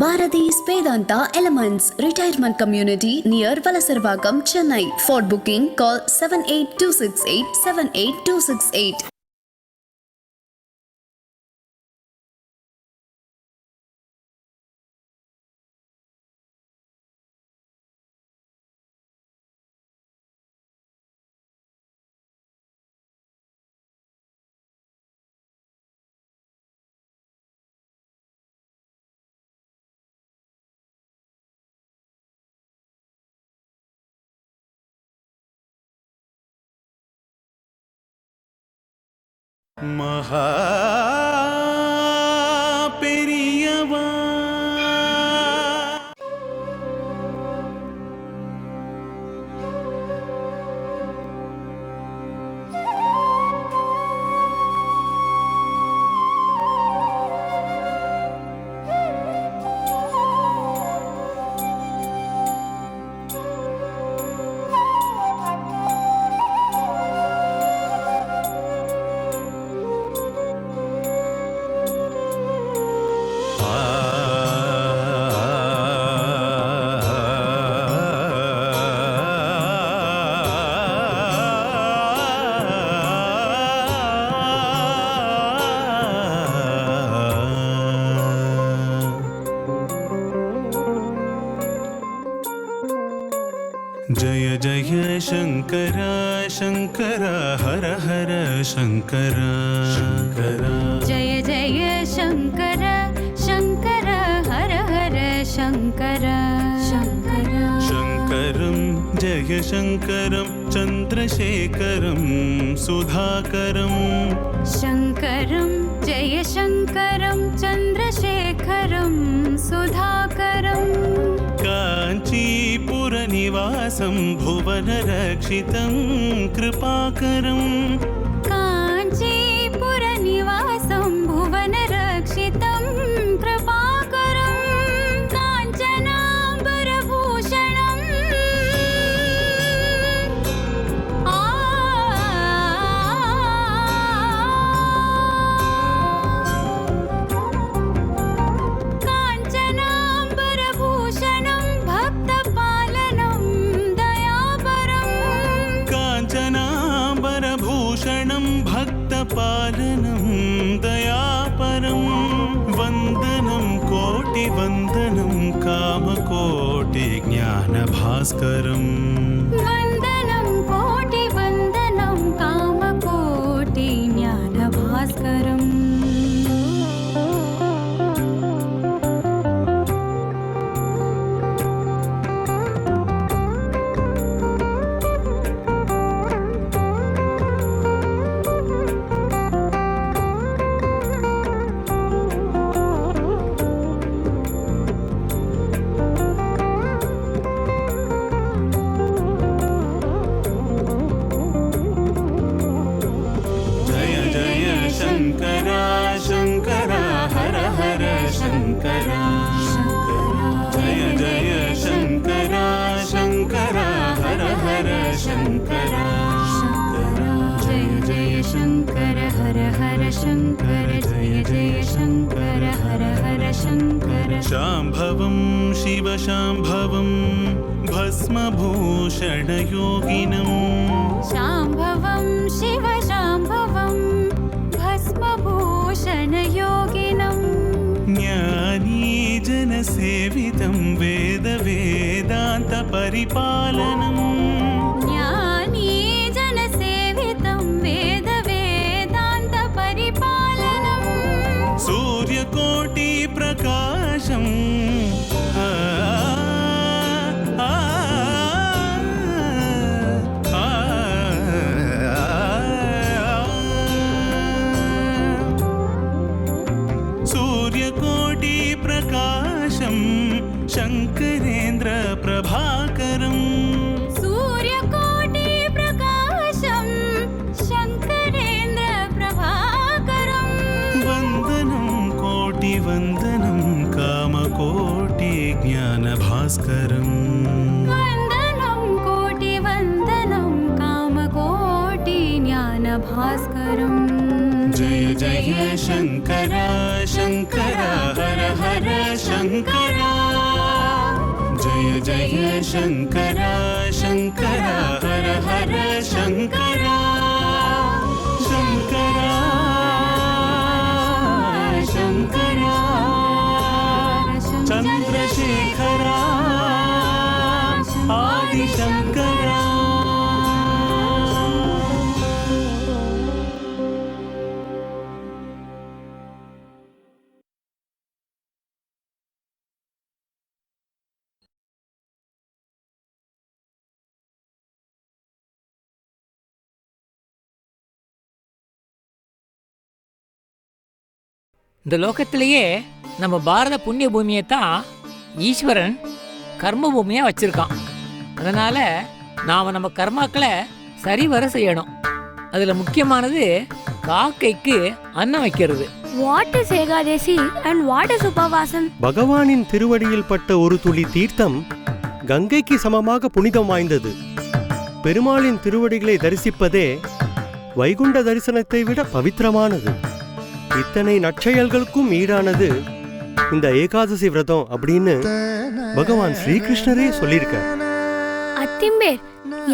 Bharati's Vedanta Elements Retirement Community near Valasarvagam, Chennai. For booking, call 78268 78268. மகா பெரியவா जय जय शंकर शंकर हर हर शंकर शंकर जय जय शंकर शंकर हर हर शंकर शंकर शंकरं जय शंकरं चंद्रशेखरं सुधाकरं शंकरं जय शंकरं चंद्रशेखरं सुधाकरं काञ्चीपुरनिवासं भुवनरक्षितं कृपाकरं काञ्चीपुरनिवासं भुवनरक्षितं कृपाकरं काञ्चनाम्बरभूषणम् काञ्चनाम्बरभूषणं भक्तपालनं दयापरं काञ्चनाम्बरभूषणं भक्तपालनं दयापरं वन्दनं कोटिवन्दनं कामकोटिज्ञानभास्करम् वन्दनं कोटिवन्दनं कामकोटिज्ञानभास्करम् जय जय शंकर शंकर हर हर शंकर जय जय शंकर शंकर हर हर शंकर जय जय शंकर हर हर शंकर जय जय शंकर हर हर शंकर शाम्भवं शिव शाम्भवं भस्मभूषणयोगिनं शाम्भवं शिव शाम्भवं भस्मभूषणयोगिनं ज्ञानीजनसेवितं वेदवेदान्तपरिपालनम् ज्ञानीजनसेवितं वेदवेदान्तपरिपालनं सूर्यकोटिप्रकाशम् सूर्यकोटिप्रकाशं शङ्करेन्द्र प्रभाकरम् सूर्यकोटिप्रकाशं शङ्करेन्द्र प्रभाकरं वन्दनं कोटिवन्दनं कामकोटिज्ञानभास्करम् वन्दनं कोटिवन्दनं कामकोटिज्ञानभास्करम् जय जय शङ्कर शङ्कर हर हर शङ्कर जय जय शङ्कर शङ्कर हर हर शङ्कर शङ्कर शङ्कर चन्द्रशेखर आदिशङ्कर இந்த லோகத்திலேயே நம்ம பாரத புண்ணிய பூமியை தான் ஈஸ்வரன் கர்ம பூமியாக வச்சிருக்கான். அதனால நாம் நம்ம கர்மாக்களை சரிவர செய்யணும். அதில் முக்கியமானது காக்கைக்கு அன்னம் வைக்கிறது. What is Ekadashi and what is உபவாசம்? பகவானின் திருவடியில் பட்ட ஒரு துளி தீர்த்தம் கங்கைக்கு சமமாக புனிதம் வாய்ந்தது. பெருமாளின் திருவடிகளை தரிசிப்பதே வைகுண்ட தரிசனத்தை விட பவித்திரமானது. இத்தனை நற்செயல்களுக்கும் ஈடானது இந்த ஏகாதசி விரதம் அப்படின்னு பகவான் ஸ்ரீகிருஷ்ணரே சொல்லியிருக்கார். அத்திம்பேர்,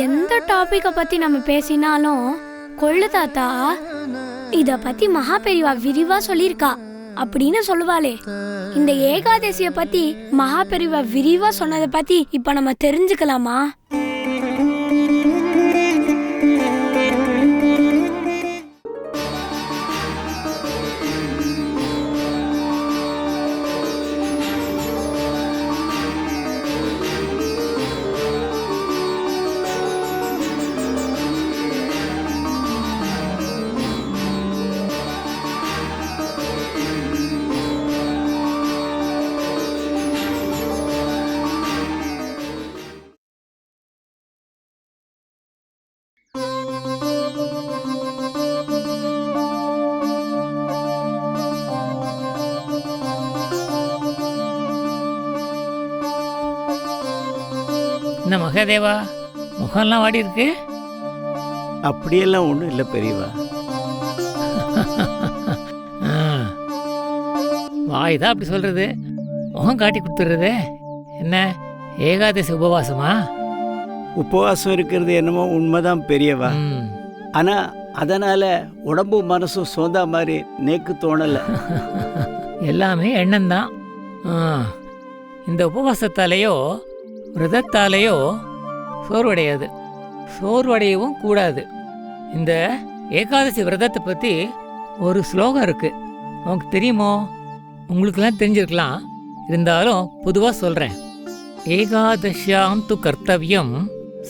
எந்த டாபிக்கை பத்தி நம்ம பேசினாலும் கொள்ளு தாத்தா இத பத்தி மகா பெரியவா விரிவா சொல்லியிருக்கா அப்படின்னு சொல்லுவாளே. இந்த ஏகாதசிய பத்தி மகா பெரியவா விரிவா சொன்னதை பத்தி இப்ப நம்ம தெரிஞ்சுக்கலாமா? என்ன மகாதேவா, முகம்லாம் வாடி இருக்கு? அப்படியெல்லாம் ஒன்றும் இல்லை பெரியவா. வாய் தான் அப்படி சொல்றது, முகம் காட்டி கொடுத்துடுறது. என்ன ஏகாதசி உபவாசமா? உபவாசம் இருக்கிறது என்னமோ உண்மைதான் பெரியவா. ம். ஆனால் அதனால் உடம்பு மனசும் சோந்தா மாதிரி நேக்கு தோணலை. எல்லாமே எண்ணம்தான். இந்த உபவாசத்தாலேயோ விரதத்தாலேயோ சோர்வடையாது, சோர்வடையவும் கூடாது. இந்த ஏகாதசி விரதத்தை பற்றி ஒரு ஸ்லோகம் இருக்கு, உனக்கு தெரியுமோ? உங்களுக்கெல்லாம் தெரிஞ்சிருக்கலாம், இருந்தாலும் பொதுவாக சொல்கிறேன். ஏகாதசியாம் து கர்த்தவியம்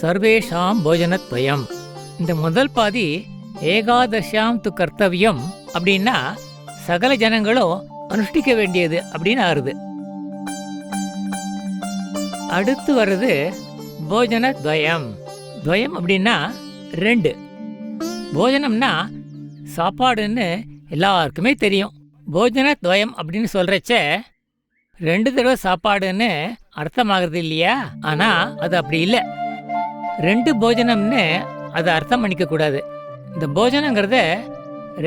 சர்வேஷாம் போஜனத்வயம். இந்த முதல் பாதி ஏகாதசியாம் து கர்த்தவியம் அப்படின்னா சகல ஜனங்களும் அனுஷ்டிக்க வேண்டியது அப்படின்னு ஆறுது. அடுத்து வர்றது போஜன துவயம். துவயம் அப்படின்னா ரெண்டு. போஜனம்னா சாப்பாடுன்னு எல்லாருக்குமே தெரியும். போஜன துவயம் அப்படின்னு சொல்றச்ச 2 தடவை சாப்பாடுன்னு அர்த்தமாகிறது இல்லையா? ஆனா அது அப்படி இல்லை. 2 போஜனம்னு அதை அர்த்தம் பண்ணிக்க கூடாது. இந்த போஜனங்கிறத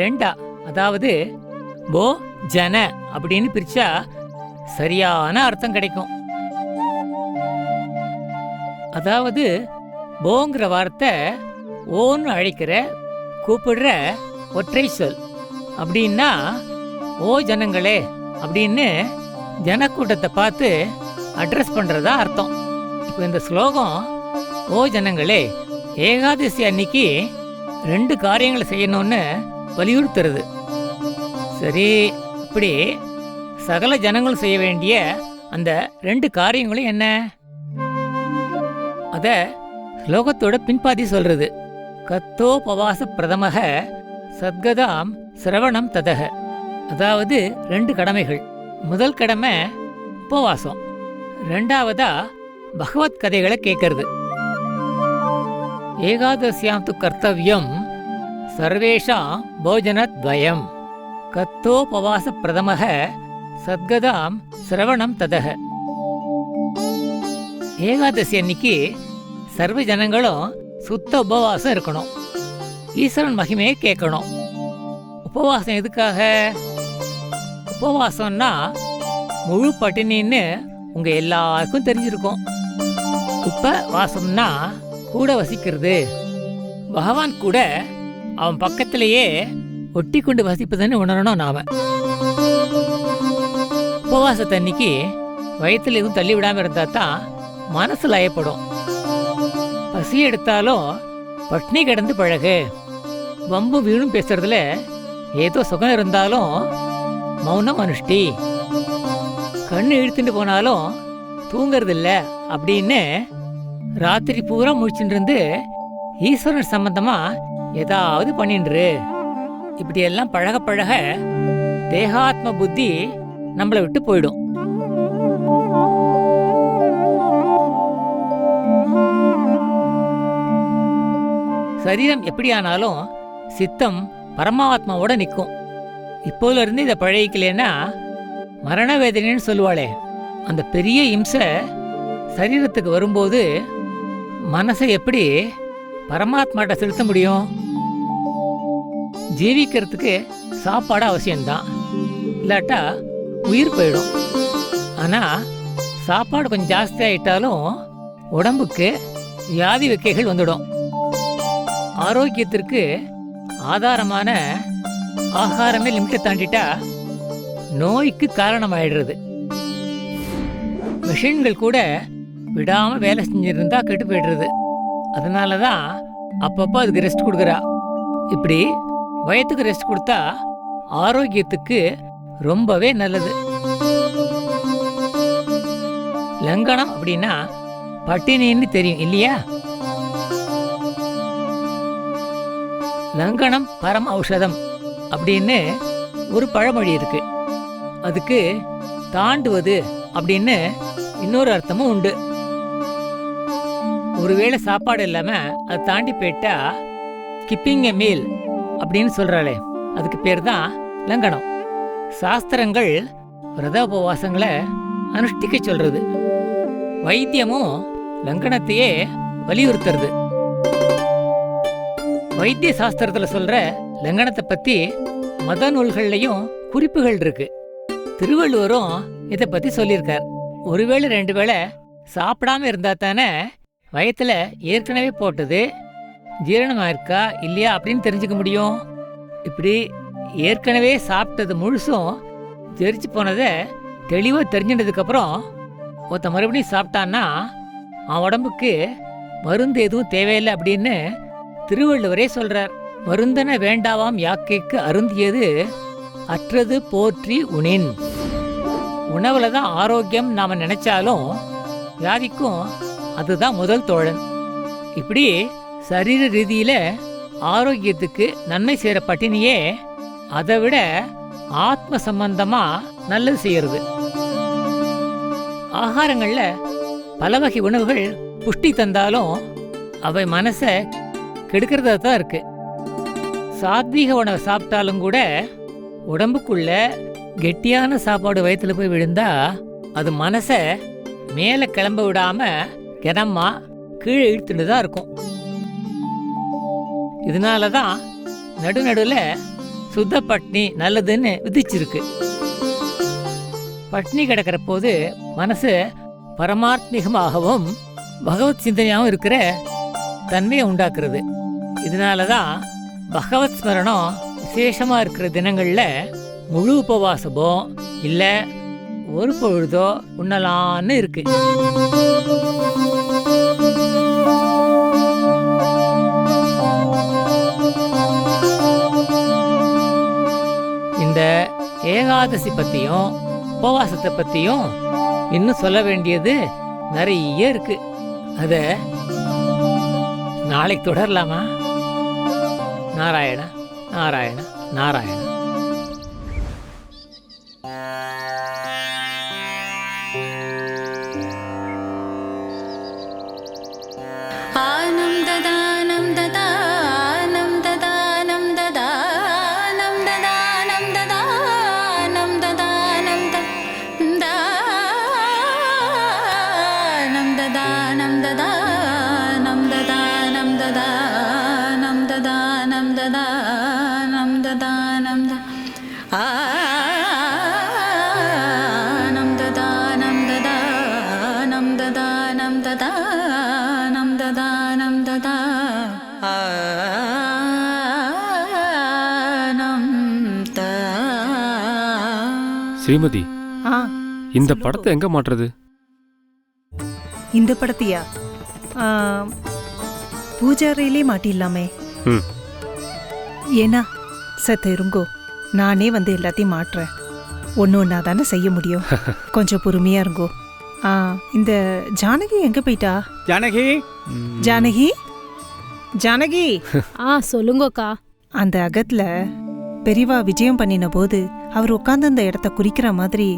2 அதாவது போ ஜன அப்படின்னு பிரிச்சா சரியான அர்த்தம் கிடைக்கும். அதாவது போங்கிற வார்த்தை ஓன்னு அழைக்கிற கூப்பிடுற ஒற்றை சொல். அப்படின்னா ஓ ஜனங்களே அப்படின்னு ஜனக்கூட்டத்தை பார்த்து அட்ரஸ் பண்றதா அர்த்தம். இப்போ இந்த ஸ்லோகம் ஓ ஜனங்களே ஏகாதசி அன்னைக்கு 2 காரியங்களை செய்யணும்னு வலியுறுத்துறது. சரி, இப்படி சகல ஜனங்களும் செய்ய வேண்டிய அந்த 2 காரியங்களும் என்ன? அத ஸ்லோகத்தோட பின்பாதி சொல்றது. கத்தோபவாச பிரதமக சத்கதாம் சிரவணம் ததக. அதாவது 2 கடமைகள். முதல் கடமை உபவாசம், 2வதா பகவத் கதைகளை கேட்கறது. ஏகாதசியாம் து கர்த்தவியம் சர்வேஷாம் போஜனத்வயம் கத்தோபவாச பிரதமக சத்கதாம் சிரவணம் ததக. ஏகாதசி அன்னைக்கு சர்வ ஜனங்களும் சுத்த உபவாசம் இருக்கணும், ஈஸ்வரன் மகிமையை கேட்கணும். உபவாசம் எதுக்காக? உபவாசம்னா முழு பட்டினின்னு உங்க எல்லாருக்கும் தெரிஞ்சிருக்கும். உபவாசம்னா கூட வசிக்கிறது. பகவான் கூட அவன் பக்கத்திலேயே ஒட்டி கொண்டு வசிப்பதுன்னு உணரணும் நாம. உபவாசத்தன்னைக்கு வயிற்றுல எதுவும் தள்ளி விடாம இருந்தா தான் மனசு லயப்படும். பசி எடுத்தாலும் பட்னி கிடந்து பழகு. வம்பு வீணும் பேசுறதுல ஏதோ சுகம் இருந்தாலும் மௌனம் அனுஷ்டி. கண்ணு இழுத்துட்டு போனாலும் தூங்கறது இல்ல அப்படின்னு ராத்திரி பூரா முழிச்சுட்டு இருந்து ஈஸ்வரன் சம்பந்தமா ஏதாவது பண்ணின்று. இப்படி எல்லாம் பழக பழக தேகாத்ம புத்தி நம்மளை விட்டு போயிடும். சரீரம் எப்படி ஆனாலும் சித்தம் பரமாத்மாவோட நிற்கும். இப்போல இருந்து இதை பழகிக்கலன்னா மரண வேதனைன்னு சொல்லுவாளே, அந்த பெரிய இம்சை சரீரத்துக்கு வரும்போது மனசை எப்படி பரமாத்மாட்ட செலுத்த முடியும்? ஜீவிக்கிறதுக்கு சாப்பாடு அவசியம்தான், இல்லாட்டா உயிர் போயிடும். ஆனா சாப்பாடு கொஞ்சம் ஜாஸ்தி ஆயிட்டாலும் உடம்புக்கு வியாதி வெக்கைகள் வந்துடும். ஆரோக்கியத்திற்கு ஆதாரமான ஆகாரமே லிமிட்டை தாண்டிட்டா நோய்க்கு காரணமாயிடுறது. மெஷின்கள் கூட விடாம வேலை செஞ்சிருந்தா கெட்டு போயிடுறது. அதனாலதான் அப்பப்போ அதுக்கு ரெஸ்ட் கொடுக்குறா. இப்படி வயத்துக்கு ரெஸ்ட் கொடுத்தா ஆரோக்கியத்துக்கு ரொம்பவே நல்லது. லங்கனம் அப்படின்னா பட்டினின்னு தெரியும் இல்லையா? லங்கனம் பரம் ஔஷதம் அப்படின்னு ஒரு பழமொழி இருக்கு. அதுக்கு தாண்டுவது அப்படின்னு இன்னொரு அர்த்தமும் உண்டு. ஒருவேளை சாப்பாடு இல்லாம அது தாண்டி போயிட்டா ஸ்கிப்பிங் எ மீல் அப்படின்னு சொல்றாளே, அதுக்கு பேர் தான் லங்கனம். சாஸ்திரங்கள் விரத உபவாசங்களை அனுஷ்டிக்க சொல்றது. வைத்தியமும் லங்கனத்தையே வலியுறுத்துறது. வைத்திய சாஸ்திரத்துல சொல்ற லங்கனத்தை பத்தி மத நூல்கள்லயும் குறிப்புகள் இருக்கு. திருவள்ளுவரும் இதை பத்தி சொல்லியிருக்கார். ஒருவேளை 2 வேளை சாப்பிடாம இருந்தா தானே வயத்துல ஏற்கனவே போட்டது ஜீரணமாயிருக்கா இல்லையா அப்படின்னு தெரிஞ்சுக்க முடியும். இப்படி ஏற்கனவே சாப்பிட்டது முழுசும் ஜெரிச்சு போனதை தெளிவா தெரிஞ்சினதுக்கு அப்புறம் ஒருத்த மறுபடியும் சாப்பிட்டான்னா அவன் உடம்புக்கு மருந்து எதுவும் தேவையில்லை அப்படின்னு திருவள்ளுவரே சொல்றார். மருந்தன வேண்டாவாம் யாக்கைக்கு அருந்தியது அற்றது போற்றி உணின். உணவுல தான் ஆரோக்கியம் நாம நினைச்சாலும் வியாதிக்கும் அதுதான் முதல் தோழன். இப்படி சரீர ரீதியில ஆரோக்கியத்துக்கு நன்மை செய்யற பட்டினியே அதை விட ஆத்ம சம்பந்தமா நல்லது செய்யறது. ஆகாரங்கள்ல பல வகை உணவுகள் புஷ்டி தந்தாலும் அவை மனசை கெடுக்கிறதா தான் இருக்கு. சாத்வீக உணவை சாப்பிட்டாலும் கூட உடம்புக்குள்ள கெட்டியான சாப்பாடு வயிற்றுல போய் விழுந்தா அது மனசை மேலே கிளம்ப விடாம கிணமா கீழே இழுத்துட்டு தான் இருக்கும். இதனாலதான் நடுநடுல சுத்த பட்னி நல்லதுன்னு விதிச்சிருக்கு. பட்னி கிடக்கிற போது மனசு பரமாத்மிகமாகவும் பகவத் சிந்தனையாகவும் இருக்கிற தன்மையை உண்டாக்குறது. இதனாலதான் பகவத் ஸ்மரணம் விசேஷமா இருக்கிற தினங்கள்ல முழு உபவாசமோ இல்ல ஒரு பொழுதோ உண்ணலான்னு இருக்கு. இந்த ஏகாதசி பத்தியும் உபவாசத்தை பத்தியும் இன்னும் சொல்ல வேண்டியது நிறைய இருக்கு. அத நாளைக்கு தொடரலாமா? நாராயண நாராயண நாராயண. Nam ததானம் ததானம் ததானம் தா. ஸ்ரீமதி, ஆ இந்த படத்தை எங்க மாட்டுறது? இந்த படத்தையா பூஜாரையிலே மாட்டிடலாமே. ம். ஏன்னா சத்த இருங்கோ, நானே வந்து எல்லாத்தையும் மாட்டுறேன். ஒன்று ஒன்றா தானே செய்ய முடியும். கொஞ்சம் பொறுமையா இருங்கோ. இந்த ஜானகி எங்க போயிட்டா? ஜானகி, ஜானகி, ஜானகி. சொல்லுங்கக்கா. அந்த அகத்துல பெரியவா விஜயம் பண்ணின போது அவர் உட்கார்ந்து அந்த இடத்த குறிக்கிற மாதிரி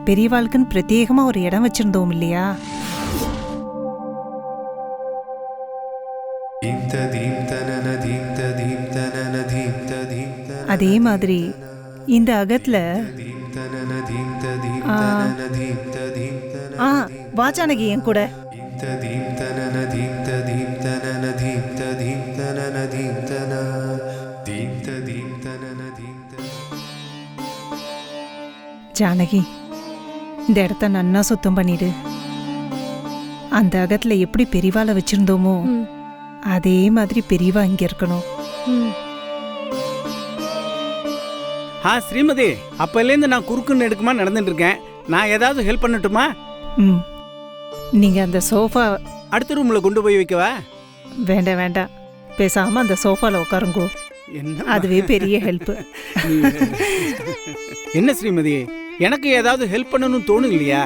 பெரியவாளுக்குன்னு பிரத்யேகமா ஒரு இடம் வச்சிருந்தோம் இல்லையா? அதே மாதிரி இந்த அகத்துல வா ஜானகி என் கூட. ஜானகி, இந்த இடத்த நன்னா சுத்தம் பண்ணிடு. அந்த அகத்துல எப்படி பெரியவாளை வச்சிருந்தோமோ அதே மாதிரி பெரியவா இங்க இருக்கணும். ஸ்ரீமதி, அப்பலேருந்து நான் குறுக்குன்னு எடுக்குமா நடந்துட்டு இருக்கேன். நான் ஏதாவது ஹெல்ப் பண்ணட்டுமா? ம், நீங்க அந்த சோஃபா அடுத்த ரூம்ல கொண்டு போய் வைக்கவா? வேண்டாம் வேண்டாம், பேசாம அந்த சோஃபால உட்காருங்கோ. என்ன அதுவே பெரிய ஹெல்ப். என்ன ஸ்ரீமதி, எனக்கு ஏதாவது ஹெல்ப் பண்ணணும்னு தோணும் இல்லையா?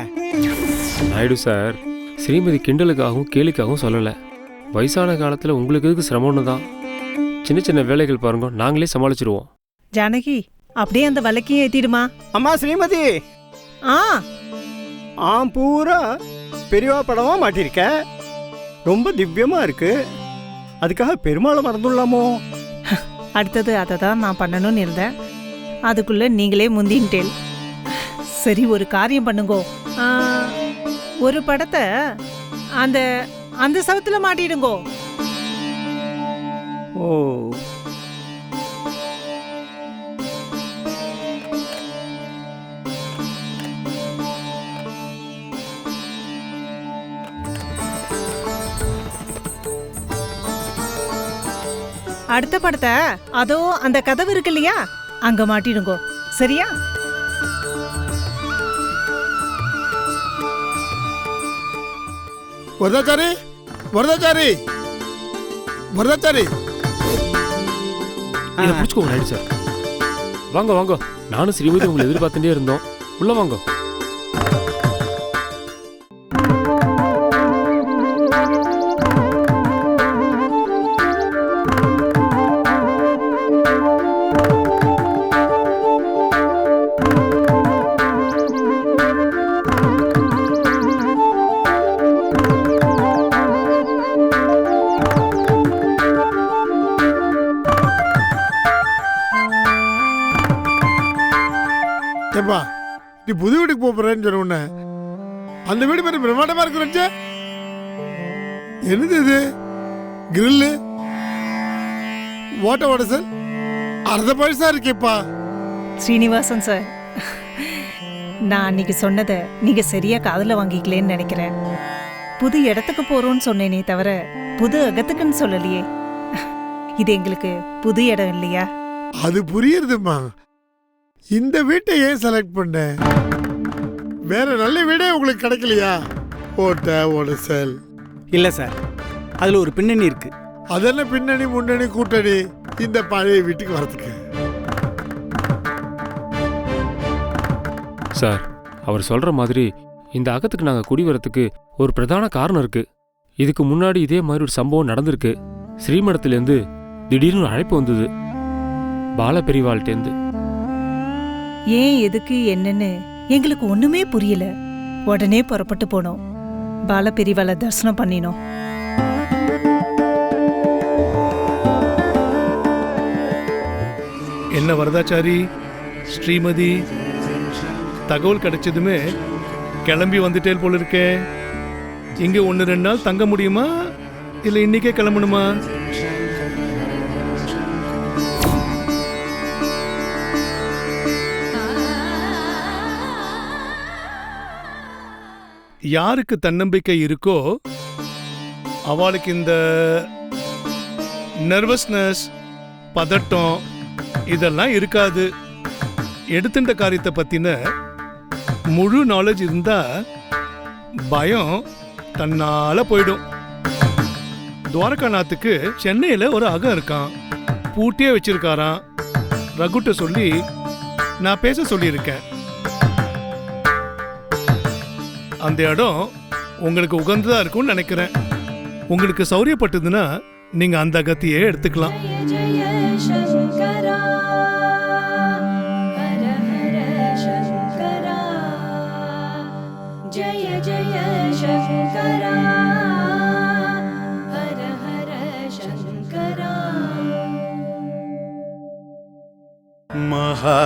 நாயுடு சார், ஸ்ரீமதி கிண்டலுக்காகவும் கேலிக்காகவும் சொல்லலை. வயசான காலத்தில் உங்களுக்கு எதுக்கு சிரமம்னு தான். சின்ன சின்ன வேலைகள் பாருங்க, நாங்களே சமாளிச்சிருவோம். ஜானகி, அப்படியே அந்த வழக்கையும் ஏத்திடுமா. அம்மா ஸ்ரீமதி, ஆ பூரா பெரியவா படமா மாட்டிருக்க. ரொம்ப திவ்யமா இருக்கு. அதுக்காக பெருமாளை மறந்துடலாமோ? அடுத்தது அதை தான் நான் பண்ணணும்னு இருந்தேன். அதுக்குள்ள நீங்களே முந்தின்ட்டேல். சரி, ஒரு காரியம் பண்ணுங்கோ. ஒரு படத்தை அந்த அந்த சவத்துல மாட்டிடுங்கோ. ஓ, அடுத்த படத்தை அதோ அந்த கதவு இருக்கு இல்லையா, அங்க மாட்டிடுங்கோ. சரியா? வரதாச்சாரி, வரதாச்சாரி, வரதாச்சாரி. இதை பிடிச்சிக்கோங்க நாயுடு சார். வாங்க வாங்க, நானும் ஸ்ரீமதி உங்களை எதிர்பார்த்துட்டே இருந்தோம். உள்ள வாங்க. ஏப்பா, நீ புது வீட்டுக்கு போறேன்னு சொன்ன உடனே அந்த வீடு பேர் பிரம்மாண்டமா இருக்கு. என்னது இது? கிரில்லு, ஓட்ட ஓட சார், அர்த்த பைசா இருக்கேப்பா. ஸ்ரீனிவாசன் சார், நான் அன்னைக்கு சொன்னதை நீங்க சரியா காதுல வாங்கிக்கலன்னு நினைக்கிறேன். புது இடத்துக்கு போறோம்னு சொன்னேனே தவிர புது அகத்துக்குன்னு சொல்லலையே. இது எங்களுக்கு புது இடம் இல்லையா? அது புரியுதுமா. இந்த வீட்டை ஏன் செலக்ட் பண்ண? வேற நல்ல வீடே உங்களுக்கு கிடைக்கலையா? ஓட்ட ஓடசல் இல்ல சார், அதுல ஒரு பின்னணி இருக்கு. அதென்ன பின்னணி முன்னணி கூட்டணி இந்த பழைய வீட்டுக்கு வரதுக்கு? சார், அவர் சொல்ற மாதிரி இந்த அகத்துக்கு நாங்கள் குடி வரத்துக்கு ஒரு பிரதான காரணம் இருக்கு. இதுக்கு முன்னாடி இதே மாதிரி ஒரு சம்பவம் நடந்திருக்கு. ஸ்ரீமடத்திலேருந்து திடீர்னு அழைப்பு வந்தது, பால பெரிவாள்கிட்டேருந்து. ஏன், எதுக்கு, என்னன்னு எங்களுக்கு ஒண்ணுமே புரியல. உடனே புறப்பட்டு போனோம். பால பெரிவாளை தரிசனம் பண்ணினோம். என்ன வரதாச்சாரி, ஸ்ரீமதி, தகவல் கிடைச்சதுமே கிளம்பி வந்துட்டேல் போல இருக்கே. இங்க 1-2 நாள் தங்க முடியுமா, இல்ல இன்னைக்கே கிளம்பணுமா? யாருக்கு தன்னம்பிக்கை இருக்கோ அவளுக்கு இந்த நர்வஸ்னஸ், பதட்டம் இதெல்லாம் இருக்காது. எடுத்துட்ட காரியத்தை பத்தின முழு நாலேஜ் இருந்தா பயம் தன்னால போயிடும். துவாரகாநாத்துக்கு சென்னையில ஒரு அகம் இருக்கான், பூட்டியே வச்சிருக்காராம். ரகுட்ட சொல்லி நான் பேச சொல்லியிருக்கேன். அந்த இடம் உங்களுக்கு உகந்ததா இருக்கும்னு நினைக்கிறேன். உங்களுக்கு சௌரியப்பட்டதுன்னா நீங்க அந்த அகத்தையே எடுத்துக்கலாம். மகா